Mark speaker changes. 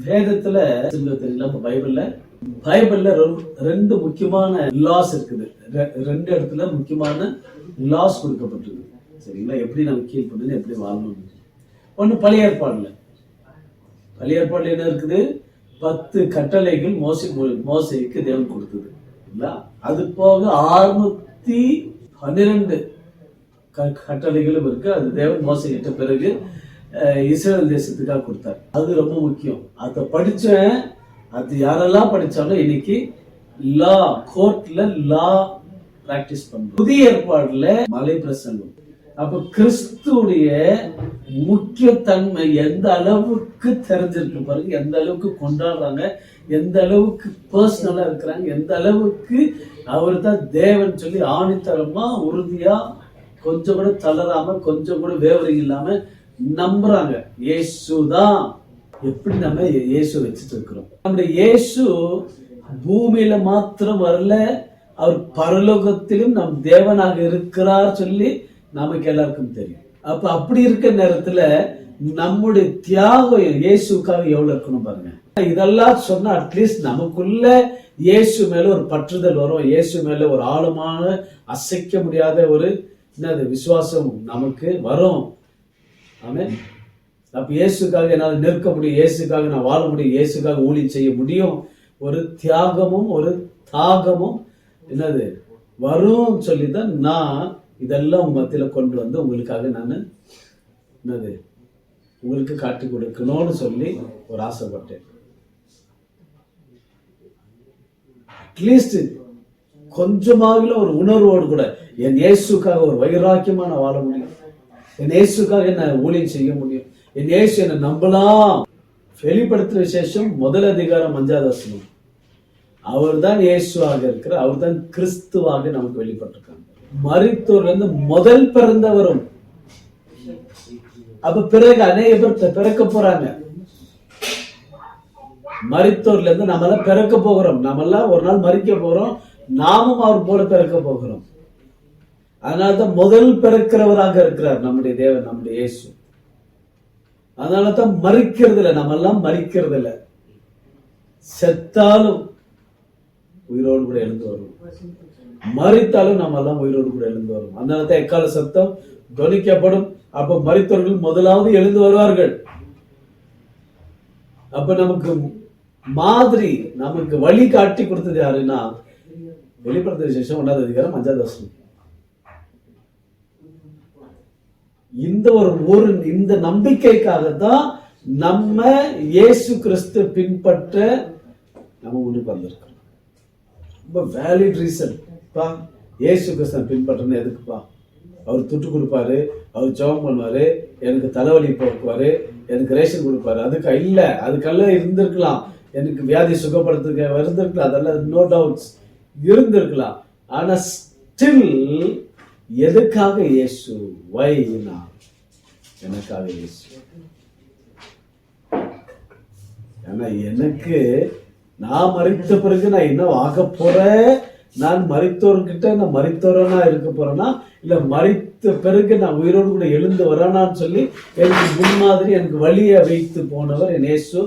Speaker 1: வேதத்துல தெரியல, பைபிள்ல ரெண்டு முக்கியமான லாஸ் இருக்குது. ரெண்டு இடத்துல முக்கியமான லாஸ் கொடுக்கப்பட்டிருக்கு. சரிங்களா? எப்படி நம்ம கீழ்ப்பண்ணு, எப்படி வாழணும். ஒண்ணு பழைய ஏற்பாடுல என்ன இருக்குது? 10 கட்டளைகள் மோசேக்கு தேவன் கொடுத்தது. அது போக 612 கட்டளைகளும் இருக்கு. அது தேவன் மோசே கிட்ட பிறகு இஸ்ரேல் தேசத்துக்காக கொடுத்தார். அது ரொம்ப முக்கியம். அதை படிச்சேன். அது யாரெல்லாம் படிச்சாலும் இன்னைக்கு லா கோர்ட்ல லா பிராக்டிஸ் பண்றோம். புதிய ஏற்பாடுல மலை பிரசங்கம். அப்ப கிறிஸ்துடைய முக்கிய தன்மை எந்த அளவுக்கு தெரிஞ்சிருக்கு பாருங்க. எந்த அளவுக்கு கொண்டாடுறாங்க, எந்த அளவுக்கு பர்சனலா இருக்கிறாங்க, எந்த அளவுக்கு அவர் தான் தேவன் சொல்லி ஆணித்தரமா உறுதியா கொஞ்சம் கூட தளராம, கொஞ்சம் கூட வேவரிங் இல்லாம நம்புறாங்க. இயேசுதான். எப்படி நம்ம இயேசு வச்சுட்டு இருக்கிறோம்? நம்முடைய இயேசு பூமியில மாத்திரம் வரல, அவர் பரலோகத்திலும் நம் தேவனாக இருக்கிறார் சொல்லி நமக்கு எல்லாருக்கும் தெரியும். அப்ப அப்படி இருக்க நேரத்துல நம்முடைய தியாகம் இயேசுக்காக எவ்வளவு இருக்கணும் பாருங்க. இதெல்லாம் சொன்னா அட்லீஸ்ட் நமக்குள்ள இயேசு மேல ஒரு பற்றுதல் வரும். இயேசு மேல ஒரு ஆழமான அசைக்க முடியாத ஒரு விசுவாசம் நமக்கு வரும். ஆமென். அப்ப இயேசுக்காக என்னால் நிற்க முடியும், இயேசுக்காக நான் வாழ முடியும், இயேசுக்காக ஊழியம் செய்ய முடியும். ஒரு தியாகமும் ஒரு தாகமும் வரும் சொல்லிதான் நான் இதெல்லாம் உங்க மத்தியில கொண்டு வந்து உங்களுக்காக நான் உங்களுக்கு காட்டி கொடுக்கணும்னு சொல்லி ஒரு ஆசைப்பட்டேன். அட்லீஸ்ட் கொஞ்சமாக ஒரு உணர்வோடு கூட என் இயேசுக்காக ஒரு வைராக்கியமா நான் வாழ முடியும், என் இயேசுக்காக என்ன ஊழியம் செய்ய முடியும், என் இயேசு என்ன நம்பலாம். வெளிப்படுத்துற விசேஷம் 1 அதிகாரம் 5வது வசனம். அவர் தான் இயேசுவாக இருக்கிற, அவர் தான் கிறிஸ்துவாக நமக்கு வெளிப்பட்டிருக்காங்க. மரித்தோர்ல இருந்து முதல் பிறந்தவரும். அப்ப பிறகு அநேக பேர் பிறக்க போறாங்க. மரித்தோர்ல இருந்து நம்மளாம் பிறக்க போகிறோம். நம்மெல்லாம் ஒரு நாள் மரிக்க போறோம். நாமும் அவர் போல பிறக்க போகிறோம். அதனால்தான் முதல் பிறக்கிறவராக இருக்கிறார் நம்முடைய தேவன், நம்முடைய இயேசு. அதனாலதான் மரிக்கிறது இல்லை, நம்ம எல்லாம் மரிக்கிறது இல்லை. செத்தாலும் உயிரோடு கூட எழுந்து வரும், மரித்தாலும் நம்ம எல்லாம் உயிரோடு கூட எழுந்து வரும். அதனாலதான் எக்கால சத்தம் துணிக்கப்படும். அப்ப மரித்தவர்கள் முதலாவது எழுந்து வருவார்கள். அப்ப நமக்கு மாதிரி, நமக்கு வழி காட்டி கொடுத்தது யாருன்னா வெளிப்படுத்துற விசேஷம் 1வது அதிகாரம் 5வது வசனம். இந்த நம்பிக்கைக்காக தான் நம்ம இயேசு கிறிஸ்து பின்பற்ற நம்ம முன்னுக்கு வந்திருக்கிறோம். ரொம்ப வேலிட் ரீசன். இயேசு கிறிஸ்து பின்பற்றணும் எதுக்குப்பா? அவர் துட்டு கொடுப்பாரு, அவர் ஜெபம் பண்ணுவாரு, எனக்கு தலைவலி போக்குவாரு, எனக்கு ரேஷன் கொடுப்பாரு. அதுக்கு இல்ல, அதுக்கெல்லாம் இருந்திருக்கலாம். எனக்கு வியாதி சுகப்படுத்துக்க இருந்திருக்கலாம், அதெல்லாம் நோ டவுட்ஸ் இருந்திருக்கலாம். ஆனா ஸ்டில் எதுக்காக இயேசு? வைனா எனக்காக இயேசு. ஏன்னா எனக்கு நான் மரித்த பிறகு நான் என்ன ஆக போறேன்? நான் மரித்தோர்கிட்ட நான் மரித்தோரனா இருக்க போறேன்னா, இல்ல மரித்த பிறகு நான் உயிரோடு கூட எழுந்து வரானான்னு சொல்லி எனக்கு முன்மாதிரி, எனக்கு வழியை வைத்து போனவர் என் இயேசு.